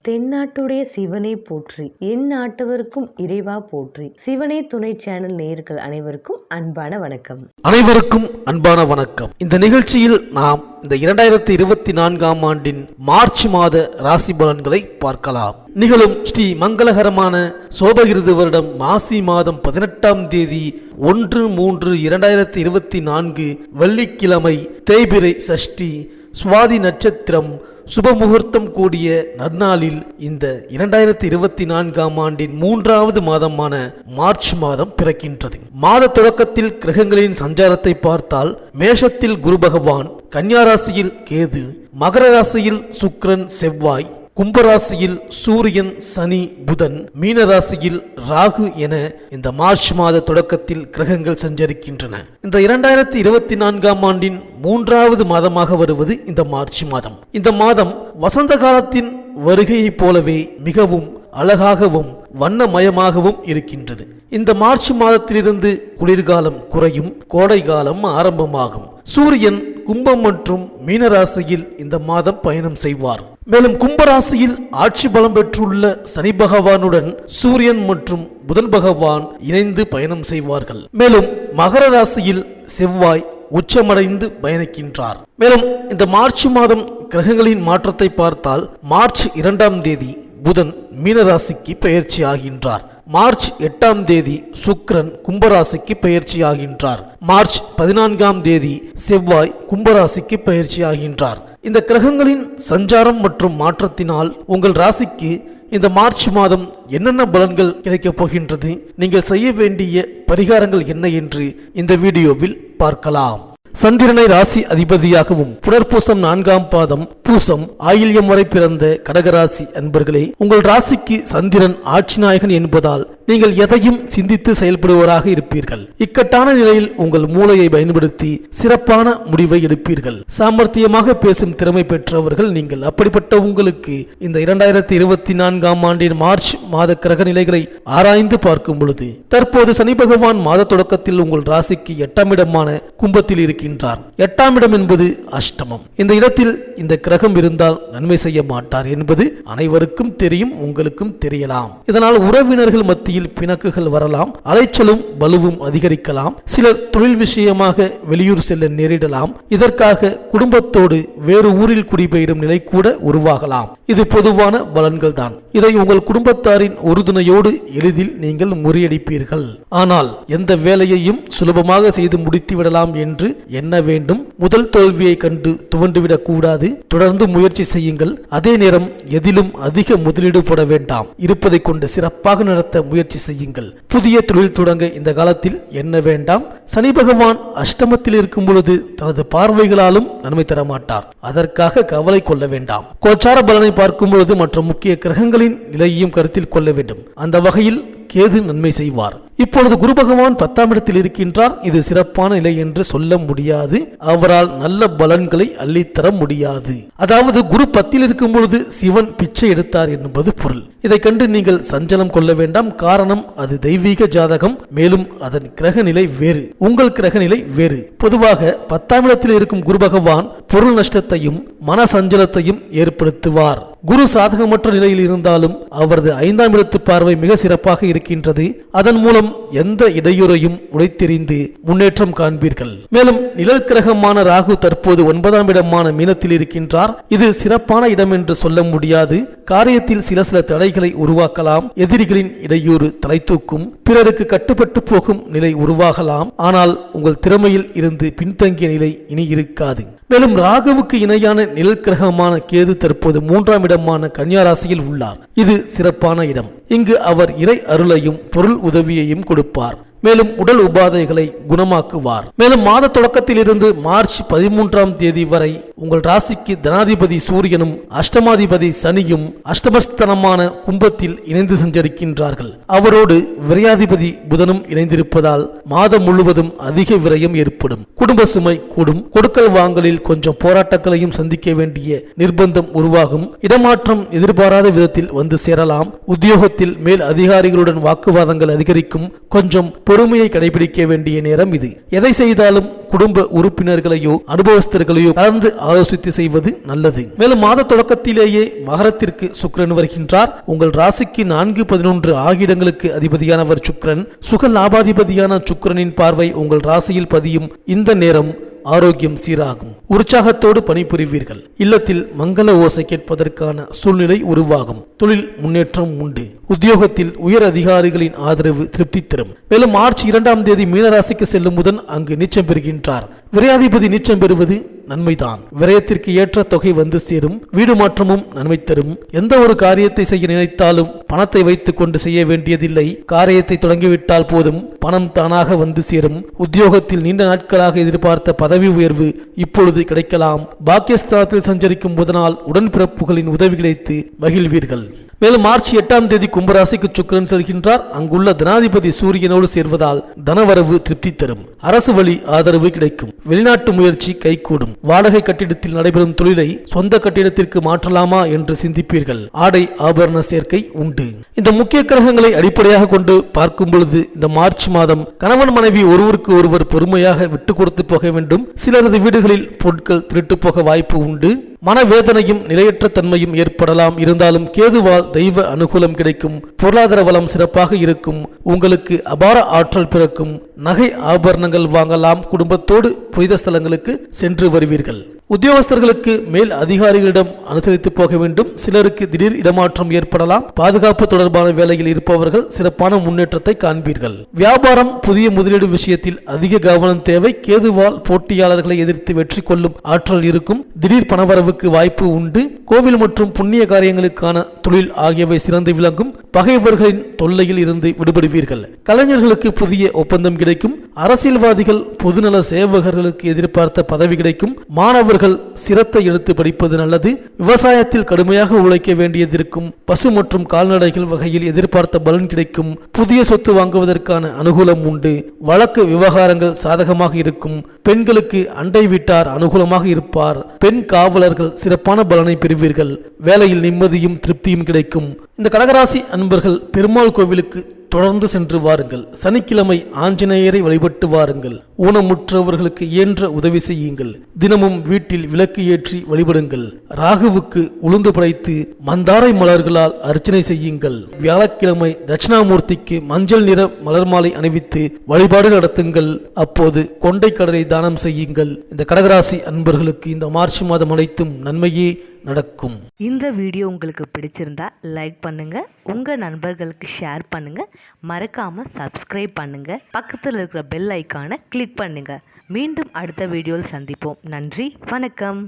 தென்னாட்டுடைய சிவனை போற்றி, என் நாட்டவருக்கும் இறைவா போற்றி. சிவனே துணை சேனல் நேயர்கள் அனைவருக்கும் அன்பான வணக்கம். இந்த நிகழ்ச்சியில் நாம் இந்த 2024ஆம் ஆண்டின் மார்ச் மாத ராசி பலன்களை பார்க்கலாம். நிகழும் ஸ்ரீ மங்களகரமான சோபகிருது வருடம் மாசி மாதம் 18ஆம் தேதி 1/3/2024 வெள்ளிக்கிழமை, தேய்பிறை சஷ்டி, சுவாதி நட்சத்திரம், சுபமுகூர்த்தம் கூடிய நன்னாளில் இந்த 2024ஆம் ஆண்டின் 3வது மாதமான மார்ச் மாதம் பிறக்கின்றது. மாத தொடக்கத்தில் கிரகங்களின் சஞ்சாரத்தை பார்த்தால், மேஷத்தில் குரு பகவான், கன்னியா ராசியில் கேது, மகர ராசியில் சுக்கிரன் செவ்வாய், கும்பராசியில் சூரியன் சனி புதன், மீன ராசியில் ராகு என இந்த மார்ச் மாத தொடக்கத்தில் கிரகங்கள் சஞ்சரிக்கின்றன. இந்த 2024ஆம் ஆண்டின் 3வது மாதமாக வருவது இந்த மார்ச் மாதம். இந்த மாதம் வசந்த காலத்தின் வருகையைப் போலவே மிகவும் அழகாகவும் வண்ணமயமாகவும் இருக்கின்றது. இந்த மார்ச் மாதத்திலிருந்து குளிர்காலம் குறையும், கோடை காலம் ஆரம்பமாகும். சூரியன் கும்பம் மற்றும் மீனராசியில் இந்த மாதம் பயணம் செய்வார். மேலும் கும்பராசியில் ஆட்சி பலம் பெற்றுள்ள சனி பகவானுடன் சூரியன் மற்றும் புதன் பகவான் இணைந்து பயணம் செய்வார்கள். மேலும் மகர ராசியில் செவ்வாய் உச்சமடைந்து பயணிக்கின்றார். மேலும் இந்த மார்ச் மாதம் கிரகங்களின் மாற்றத்தை பார்த்தால், மார்ச் 2ஆம் தேதி புதன் மீனராசிக்கு பெயர்ச்சி ஆகின்றார். மார்ச் 8ஆம் தேதி சுக்கிரன் கும்பராசிக்கு பெயர்ச்சி ஆகின்றார். மார்ச் 14ஆம் தேதி செவ்வாய் கும்பராசிக்கு பெயர்ச்சி ஆகின்றார். இந்த கிரகங்களின் சஞ்சாரம் மற்றும் மாற்றத்தினால் உங்கள் ராசிக்கு இந்த மார்ச் மாதம் என்னென்ன பலன்கள் கிடைக்கப் போகின்றது, நீங்கள் செய்ய வேண்டிய பரிகாரங்கள் என்ன என்று இந்த வீடியோவில் பார்க்கலாம். சந்திரனை ராசி அதிபதியாகவும் புனர்பூசம் 4ஆம் பாதம் பூசம் ஆயில்யம் வரை பிறந்த கடகராசி அன்பர்களே, உங்கள் ராசிக்கு சந்திரன் ஆட்சி நாயகன் என்பதால் நீங்கள் எதையும் சிந்தித்து செயல்படுவராக இருப்பீர்கள். இக்கட்டான நிலையில் உங்கள் மூளையை பயன்படுத்தி சிறப்பான முடிவை எடுப்பீர்கள். சாமர்த்தியமாக பேசும் திறமை பெற்றவர்கள் நீங்கள். அப்படிப்பட்ட உங்களுக்கு இந்த 2024ஆம் ஆண்டின் மார்ச் மாத கிரக நிலைகளை ஆராய்ந்து பார்க்கும் பொழுது, தற்போது சனி பகவான் மாத தொடக்கத்தில் உங்கள் ராசிக்கு 8ஆம் இடமான கும்பத்தில் இருக்கின்றார். 8ஆம் இடம் என்பது அஷ்டமம். இந்த இடத்தில் இந்த கிரகம் இருந்தால் நன்மை செய்ய மாட்டார் என்பது அனைவருக்கும் தெரியும், உங்களுக்கும் தெரியலாம். இதனால் உறவினர்கள் மத்தியில் பிணக்குகள் வரலாம், அலைச்சலும் பலுவும் அதிகரிக்கலாம். சிலர் தொழில் விஷயமாக வெளியூர் செல்ல நேரிடலாம். இதற்காக குடும்பத்தோடு வேறு ஊரில் குடிபெயரும் நிலை கூட உருவாகலாம். இது பொதுவான பலன்கள் தான். இதை உங்கள் குடும்பத்தாரின் உறுதுணையோடு எளிதில் நீங்கள் முறியடிப்பீர்கள். ஆனால் எந்த வேலையையும் சுலபமாக செய்து முடித்து விடலாம் என்று எண்ண வேண்டும். முதல் தோல்வியை கண்டு துவண்டுவிடக் கூடாது. தொடர்ந்து முயற்சி செய்யுங்கள். அதே நேரம் எதிலும் அதிக முதலீடு போட வேண்டாம். இருப்பதை கொண்டு சிறப்பாக நடத்த முயற்சி செய்யுங்கள். புதிய தொழில் தொடங்க இந்த காலத்தில் எண்ண வேண்டாம். சனி பகவான் அஷ்டமத்தில் இருக்கும் பொழுது தனது பார்வைகளாலும் நன்மை தர மாட்டார். அதற்காக கவலை கொள்ள வேண்டாம். கோச்சார பலனை பார்க்கும் பொழுது மற்ற முக்கிய கிரகங்களின் நிலையையும் கருத்தில் கொள்ள வேண்டும். அந்த வகையில் கேது நன்மை செய்வார். இப்பொழுது குரு பகவான் 10ஆம் இடத்தில் இருக்கின்றார். இது சிறப்பான நிலை என்று சொல்ல முடியாது. அவரால் நல்ல பலன்களை அள்ளித்தர முடியாது. அதாவது குரு 10இல் இருக்கும் பொழுது சிவன் பிச்சை எடுத்தார் என்பது பொருள். இதை கண்டு நீங்கள் சஞ்சலம் கொள்ள வேண்டாம். காரணம், அது தெய்வீக ஜாதகம். மேலும் அதன் கிரக நிலை வேறு, உங்கள் கிரக நிலை வேறு. பொதுவாக 10ஆம் இடத்தில் இருக்கும் குரு பகவான் பொருள் நஷ்டத்தையும் மன சஞ்சலத்தையும் ஏற்படுத்துவார். குரு சாதகமற்ற நிலையில் இருந்தாலும் அவரது 5ஆம் இடத்து பார்வை மிக சிறப்பாக இருக்கின்றது. அதன் மூலம் எந்த இடையூறையும் உடைத்தெறிந்து முன்னேற்றம் காண்பீர்கள். மேலும் நிழல் கிரகமான ராகு தற்போது 9ஆம் இடமான மீனத்தில் இருக்கின்றார். இது சிறப்பான இடம் என்று சொல்ல முடியாது. காரியத்தில் சில தடைகளை உருவாக்கலாம். எதிரிகளின் இடையூறு தலை தூக்கும். பிறருக்கு கட்டுப்பட்டு போகும் நிலை உருவாகலாம். ஆனால் உங்கள் திறமையில் இருந்து பின்தங்கிய நிலை இனி இருக்காது. மேலும் ராகுவுக்கு இணையான நிழல் கிரகமான கேது தற்போது 3ஆம் இடமான கன்னியா ராசியில் உள்ளார். இது சிறப்பான இடம். இங்கு அவர் இறை அருளையும் பொருள் உதவியையும் கொடுப்பார். மேலும் உடல் உபாதைகளை குணமாக்குவார். மேலும் மாத தொடக்கத்தில் இருந்து மார்ச் 13ஆம் தேதி வரை உங்கள் ராசிக்கு தனாதிபதி சூரியனும் அஷ்டமாதிபதி சனியும் அஷ்டமஸ்தனமான கும்பத்தில் இணைந்து சஞ்சரிக்கின்றார்கள். அவரோடு விரையாதிபதி புதனும் இணைந்திருப்பதால் மாதம் முழுவதும் அதிக விரயம் ஏற்படும். குடும்ப சுமை கூடும். கொடுக்கல் வாங்கலில் கொஞ்சம் போராட்டங்களையும் சந்திக்க வேண்டிய நிர்பந்தம் உருவாகும். இடமாற்றம் எதிர்பாராத விதத்தில் வந்து சேரலாம். உத்தியோகத்தில் மேல் அதிகாரிகளுடன் வாக்குவாதங்கள் அதிகரிக்கும். கொஞ்சம் பொறுமையை கடைபிடிக்க வேண்டிய நேரம் இது. எதை செய்தாலும் குடும்ப உறுப்பினர்களையோ அனுபவஸ்தர்களையோ கலந்து ஆலோசித்து செய்வது நல்லது. மேலும் மாத தொடக்கத்திலேயே மகரத்திற்கு சுக்கிரன் வருகின்றார். உங்கள் ராசிக்கு 4-11 ஆகிய இடங்களுக்கு அதிபதியானவர் சுக்கிரன். சுக லாபாதிபதியான சுக்கிரனின் பார்வை உங்கள் ராசியில் பதியும் இந்த நேரம் ஆரோக்கியம் சீராகும். உற்சாகத்தோடு பணிபுரிவீர்கள். இல்லத்தில் மங்கள ஓசை கேட்பதற்கான சூழ்நிலை உருவாகும். தொழில் முன்னேற்றம் உண்டு. உத்தியோகத்தில் உயர் அதிகாரிகளின் ஆதரவு திருப்தி தரும். மேலும் மார்ச் 2ஆம் தேதி மீனராசிக்கு செல்லும் புதன் அங்கு நீச்சம் பெறுகின்றார். விரையாதிபதி நீச்சம் பெறுவது நன்மைதான். விரயத்திற்கு ஏற்ற தொகை வந்து சேரும். வீடு மாற்றமும் நன்மை தரும். எந்த ஒரு காரியத்தை செய்ய நினைத்தாலும் பணத்தை வைத்துக் கொண்டு செய்ய வேண்டியதில்லை. காரியத்தை தொடங்கிவிட்டால் போதும், பணம் தானாக வந்து சேரும். உத்தியோகத்தில் நீண்ட நாட்களாக எதிர்பார்த்த பதவி உயர்வு இப்பொழுது கிடைக்கலாம். பாக்கியஸ்தானத்தில் சஞ்சரிக்கும் புதனால் உடன்பிறப்புகளின் உதவி கிடைத்து மகிழ்வீர்கள். மேலும் மார்ச் 8ஆம் தேதி கும்பராசிக்கு சுக்கிரன் செல்கின்றார். அங்குள்ள தனாதிபதி சூரியனோடு சேர்வதால் தனவரவு திருப்தி தரும். அரசு வழி ஆதரவு கிடைக்கும். வெளிநாட்டு முயற்சி கைகூடும். வாடகை கட்டிடத்தில் நடைபெறும் தொழிலை சொந்த கட்டிடத்திற்கு மாற்றலாமா என்று சிந்திப்பீர்கள். ஆடை ஆபரண சேர்க்கை உண்டு. இந்த முக்கிய கிரகங்களை அடிப்படையாக கொண்டு பார்க்கும் பொழுது இந்த மார்ச் மாதம் கணவன் மனைவி ஒருவருக்கு ஒருவர் பொறுமையாக விட்டு கொடுத்து போக வேண்டும். சிலரது வீடுகளில் பொருட்கள் திருட்டு போக வாய்ப்பு உண்டு. மனவேதனையும் நிலையற்ற தன்மையும் ஏற்படலாம். இருந்தாலும் கேதுவால் தெய்வ அனுகூலம் கிடைக்கும். பொருளாதார வளம் சிறப்பாக இருக்கும். உங்களுக்கு அபார ஆற்றல் பிறக்கும். நகை ஆபரணங்கள் வாங்கலாம். குடும்பத்தோடு புனித ஸ்தலங்களுக்கு சென்று வருவீர்கள். உத்தியோகஸ்தர்களுக்கு மேல் அதிகாரிகளிடம் அனுசரித்து போக வேண்டும். சிலருக்கு திடீர் இடமாற்றம் ஏற்படலாம். பாதுகாப்பு தொடர்பான வேலையில் இருப்பவர்கள் சிறப்பான முன்னேற்றத்தை காண்பீர்கள். வியாபாரம் புதிய முதலீடு விஷயத்தில் அதிக கவனம் தேவை. கேதுவால் போட்டியாளர்களை எதிர்த்து வெற்றி கொள்ளும் ஆற்றல் இருக்கும். திடீர் பணவரவுக்கு வாய்ப்பு உண்டு. கோவில் மற்றும் புண்ணிய காரியங்களுக்கான தொழில் ஆகியவை சிறந்து விளங்கும். பகைவர்களின் தொல்லையில் இருந்து விடுபடுவீர்கள். கலைஞர்களுக்கு புதிய ஒப்பந்தம் கிடைக்கும். அரசியல்வாதிகள் பொதுநல சேவகர்களுக்கு எதிர்பார்த்த பதவி கிடைக்கும். மாணவர்கள் சிரத்தை எடுத்து படிப்பது நல்லது. விவசாயத்தில் கடுமையாக உழைக்க வேண்டியதிருக்கும். பசு மற்றும் கால்நடைகள் வகையில் எதிர்பார்த்த பலன் கிடைக்கும். புதிய சொத்து வாங்குவதற்கான அனுகூலம் உண்டு. வழக்கு விவகாரங்கள் சாதகமாக இருக்கும். பெண்களுக்கு அண்டை வீட்டார் அனுகூலமாக இருப்பார். பெண் காவலர்கள் சிறப்பான பலனை பெறுவீர்கள். வேலையில் நிம்மதியும் திருப்தியும் கிடைக்கும். இந்த கடகராசி அன்பர்கள் பெருமாள் கோவிலுக்கு தொடர்ந்து சென்று வாருங்கள். சனிக்கிழமை ஆஞ்சநேயரை வழிபட்டு வாருங்கள். ஊனமுற்றவர்களுக்கு இயன்ற உதவி செய்யுங்கள். தினமும் வீட்டில் விளக்கு ஏற்றி வழிபடுங்கள். ராகுவுக்கு உளுந்து படைத்து மந்தாரை மலர்களால் அர்ச்சனை செய்யுங்கள். வியாழக்கிழமை தட்சிணாமூர்த்திக்கு மஞ்சள் நிற மலர் மாலை அணிவித்து வழிபாடு நடத்துங்கள். அப்போது கொண்டை கடலை தானம் செய்யுங்கள். இந்த கடகராசி அன்பர்களுக்கு இந்த மார்ச் மாதம் அனைத்தும் நன்மையே நடக்கும். இந்த வீடியோ உங்களுக்கு பிடிச்சிருந்தா லைக் பண்ணுங்க, உங்க நண்பர்களுக்கு ஷேர் பண்ணுங்க, மறக்காம சப்ஸ்கிரைப் பண்ணுங்க, பக்கத்தில் இருக்கிற பெல் ஐக்கானை கிளிக் பண்ணுங்க. மீண்டும் அடுத்த வீடியோவில் சந்திப்போம். நன்றி, வணக்கம்.